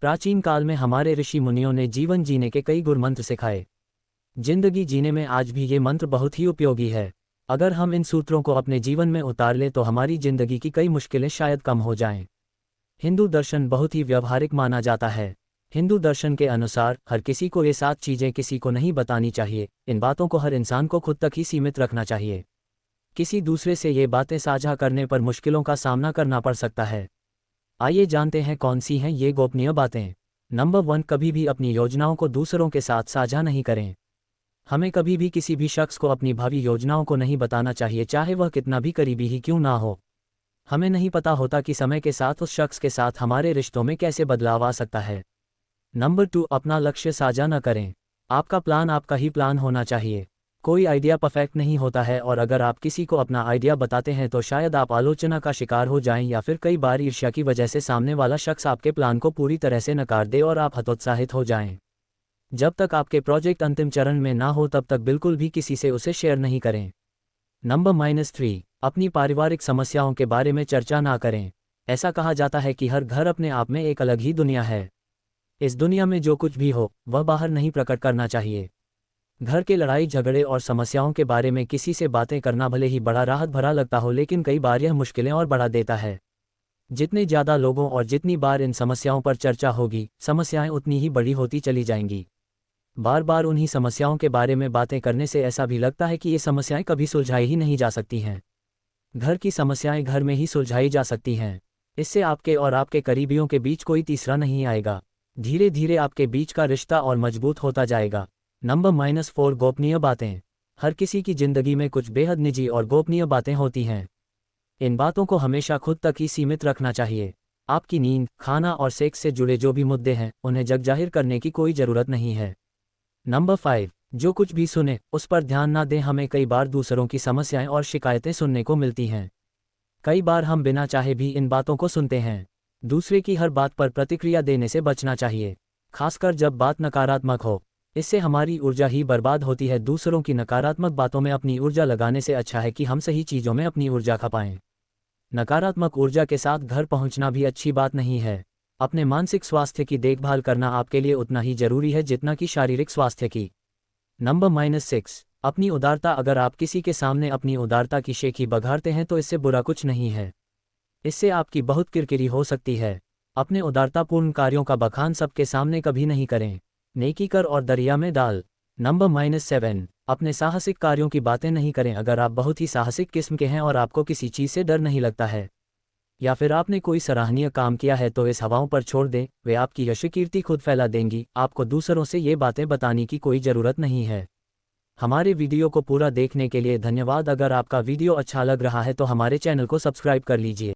प्राचीन काल में हमारे ऋषि मुनियों ने जीवन जीने के कई गुर मंत्र सिखाए। जिंदगी जीने में आज भी ये मंत्र बहुत ही उपयोगी है। अगर हम इन सूत्रों को अपने जीवन में उतार लें तो हमारी जिंदगी की कई मुश्किलें शायद कम हो जाएं। हिंदू दर्शन बहुत ही व्यवहारिक माना जाता है। हिंदू दर्शन के अनुसार हर किसी को ये 7 चीजें किसी को नहीं बतानी चाहिए। इन बातों को हर इंसान को खुद तक ही सीमित रखना चाहिए। किसी दूसरे से ये बातें साझा करने पर मुश्किलों का सामना करना पड़ सकता है। आइए जानते हैं कौन सी हैं ये गोपनीय बातें। नंबर 1, कभी भी अपनी योजनाओं को दूसरों के साथ साझा नहीं करें। हमें कभी भी किसी भी शख्स को अपनी भावी योजनाओं को नहीं बताना चाहिए, चाहे वह कितना भी करीबी ही क्यों ना हो। हमें नहीं पता होता कि समय के साथ उस शख्स के साथ हमारे रिश्तों में कैसे बदलाव आ सकता है। नंबर 2, अपना लक्ष्य साझा न करें। आपका प्लान आपका ही प्लान होना चाहिए। कोई आइडिया परफेक्ट नहीं होता है और अगर आप किसी को अपना आइडिया बताते हैं तो शायद आप आलोचना का शिकार हो जाएं या फिर कई बार ईर्ष्या की वजह से सामने वाला शख्स आपके प्लान को पूरी तरह से नकार दे और आप हतोत्साहित हो जाएं। जब तक आपके प्रोजेक्ट अंतिम चरण में ना हो तब तक बिल्कुल भी किसी से उसे शेयर नहीं करें। नंबर -3, अपनी पारिवारिक समस्याओं के बारे में चर्चा ना करें। ऐसा कहा जाता है कि हर घर अपने आप में एक अलग ही दुनिया है। इस दुनिया में जो कुछ भी हो वह बाहर नहीं प्रकट करना चाहिए। घर के लड़ाई झगड़े और समस्याओं के बारे में किसी से बातें करना भले ही बड़ा राहत भरा लगता हो, लेकिन कई बार यह मुश्किलें और बढ़ा देता है। जितने ज़्यादा लोगों और जितनी बार इन समस्याओं पर चर्चा होगी, समस्याएं उतनी ही बड़ी होती चली जाएंगी। बार बार उन्हीं समस्याओं के बारे में बातें करने से ऐसा भी लगता है कि ये समस्याएं कभी सुलझाई ही नहीं जा सकती हैं। घर की समस्याएं घर में ही सुलझाई जा सकती हैं। इससे आपके और आपके करीबियों के बीच कोई तीसरा नहीं आएगा। धीरे धीरे आपके बीच का रिश्ता और मजबूत होता जाएगा। नंबर -4, गोपनीय बातें। हर किसी की जिंदगी में कुछ बेहद निजी और गोपनीय बातें होती हैं। इन बातों को हमेशा खुद तक ही सीमित रखना चाहिए। आपकी नींद, खाना और सेक्स से जुड़े जो भी मुद्दे हैं उन्हें जग जाहिर करने की कोई ज़रूरत नहीं है। नंबर 5, जो कुछ भी सुने उस पर ध्यान ना दें। हमें कई बार दूसरों की समस्याएं और शिकायतें सुनने को मिलती हैं। कई बार हम बिना चाहे भी इन बातों को सुनते हैं। दूसरे की हर बात पर प्रतिक्रिया देने से बचना चाहिए, खासकर जब बात नकारात्मक हो। इससे हमारी ऊर्जा ही बर्बाद होती है। दूसरों की नकारात्मक बातों में अपनी ऊर्जा लगाने से अच्छा है कि हम सही चीज़ों में अपनी ऊर्जा खपाएं। नकारात्मक ऊर्जा के साथ घर पहुंचना भी अच्छी बात नहीं है। अपने मानसिक स्वास्थ्य की देखभाल करना आपके लिए उतना ही जरूरी है जितना कि शारीरिक स्वास्थ्य की। नंबर -6, अपनी उदारता। अगर आप किसी के सामने अपनी उदारता की शेखी बघारते हैं तो इससे बुरा कुछ नहीं है। इससे आपकी बहुत किरकिरी हो सकती है। अपने उदारतापूर्ण कार्यों का बखान सबके सामने कभी नहीं करें। नेकी कर और दरिया में डाल। नंबर -7, अपने साहसिक कार्यों की बातें नहीं करें। अगर आप बहुत ही साहसिक किस्म के हैं और आपको किसी चीज़ से डर नहीं लगता है या फिर आपने कोई सराहनीय काम किया है तो इस हवाओं पर छोड़ दें। वे आपकी यश कीर्ति खुद फैला देंगी। आपको दूसरों से ये बातें बताने की कोई ज़रूरत नहीं है। हमारे वीडियो को पूरा देखने के लिए धन्यवाद। अगर आपका वीडियो अच्छा लग रहा है तो हमारे चैनल को सब्सक्राइब कर लीजिए।